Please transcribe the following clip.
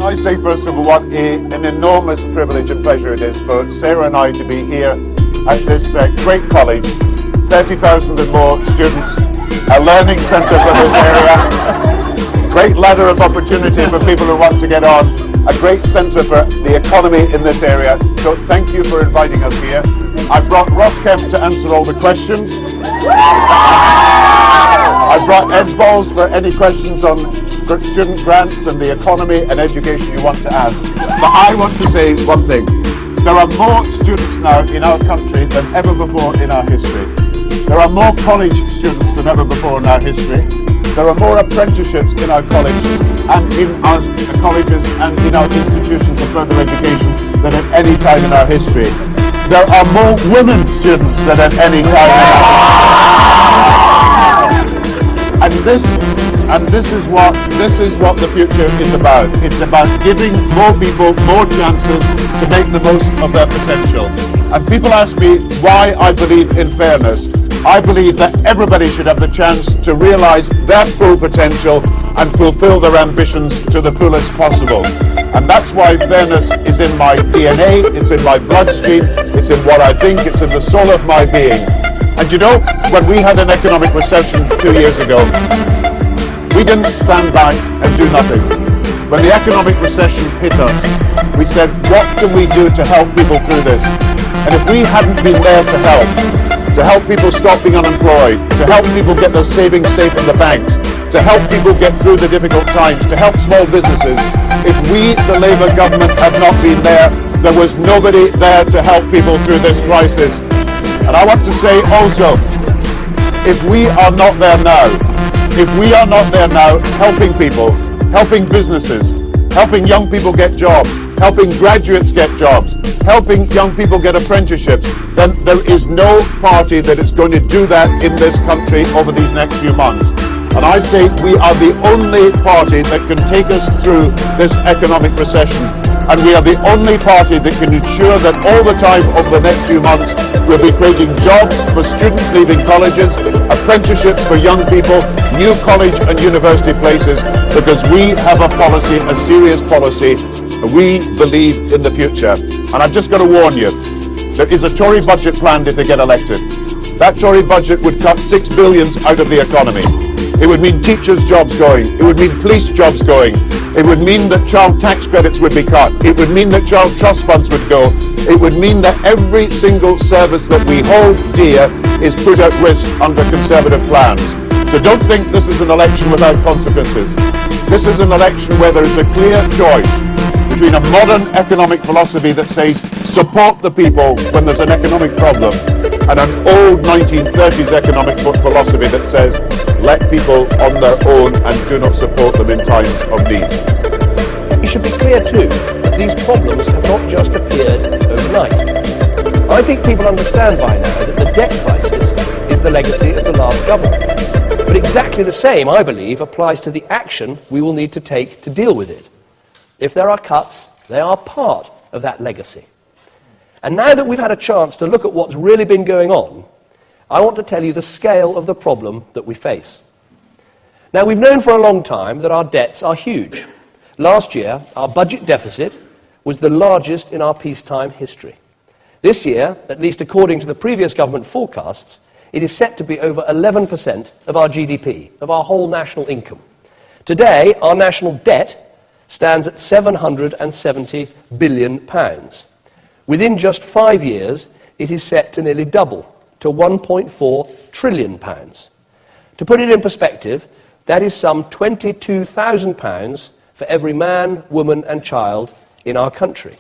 I say first of all what an enormous privilege and pleasure it is for Sarah and I to be here at this great college. 30,000 and more students, a learning centre for this area, great ladder of opportunity for people who want to get on, a great centre for the economy in this area. So thank you for inviting us here. I've brought Ross Kemp to answer all the questions. I've brought Ed Balls for any questions on student grants and the economy and education you want to ask. But I want to say one thing. There are more students now in our country than ever before in our history. There are more college students than ever before in our history. There are more apprenticeships in our college and in our colleges and in our institutions of further education than at any time in our history. There are more women students than at any time in our history. And this is what the future is about. It's about giving more people more chances to make the most of their potential. And people ask me why I believe in fairness. I believe that everybody should have the chance to realise their full potential and fulfil their ambitions to the fullest possible. And that's why fairness is in my DNA, it's in my bloodstream, it's in what I think, it's in the soul of my being. And you know, when we had an economic recession 2 years ago, we didn't stand back and do nothing. When the economic recession hit us, we said, what can we do to help people through this? And if we hadn't been there to help people stop being unemployed, to help people get their savings safe in the banks, to help people get through the difficult times, to help small businesses, if we, the Labour government, had not been there, there was nobody there to help people through this crisis. And I want to say also, if we are not there now, helping people, helping businesses, helping young people get jobs, helping graduates get jobs, helping young people get apprenticeships, then there is no party that is going to do that in this country over these next few months. And I say we are the only party that can take us through this economic recession. And we are the only party that can ensure that all the time over the next few months we'll be creating jobs for students leaving colleges, apprenticeships for young people, new college and university places, because we have a policy, a serious policy. We believe in the future. And I've just got to warn you, there is a Tory budget planned if they get elected. That Tory budget would cut £6 billion out of the economy. It would mean teachers' jobs going. It would mean police jobs going. It would mean that child tax credits would be cut. It would mean that child trust funds would go. It would mean that every single service that we hold dear is put at risk under Conservative plans. So don't think this is an election without consequences. This is an election where there is a clear choice between a modern economic philosophy that says support the people when there's an economic problem, and an old 1930s economic philosophy that says let people on their own and do not support them in times of need. It should be clear too that these problems have not just appeared overnight. I think people understand by now that the debt crisis is the legacy of the last government. But exactly the same, I believe, applies to the action we will need to take to deal with it. If there are cuts, they are part of that legacy. And now that we've had a chance to look at what's really been going on, I want to tell you the scale of the problem that we face. Now, we've known for a long time that our debts are huge. Last year, our budget deficit was the largest in our peacetime history. This year, at least according to the previous government forecasts, it is set to be over 11% of our GDP, of our whole national income. Today, our national debt stands at £770 billion. Within just 5 years, it is set to nearly double, to £1.4 trillion. To put it in perspective, that is some £22,000 for every man, woman and child in our country.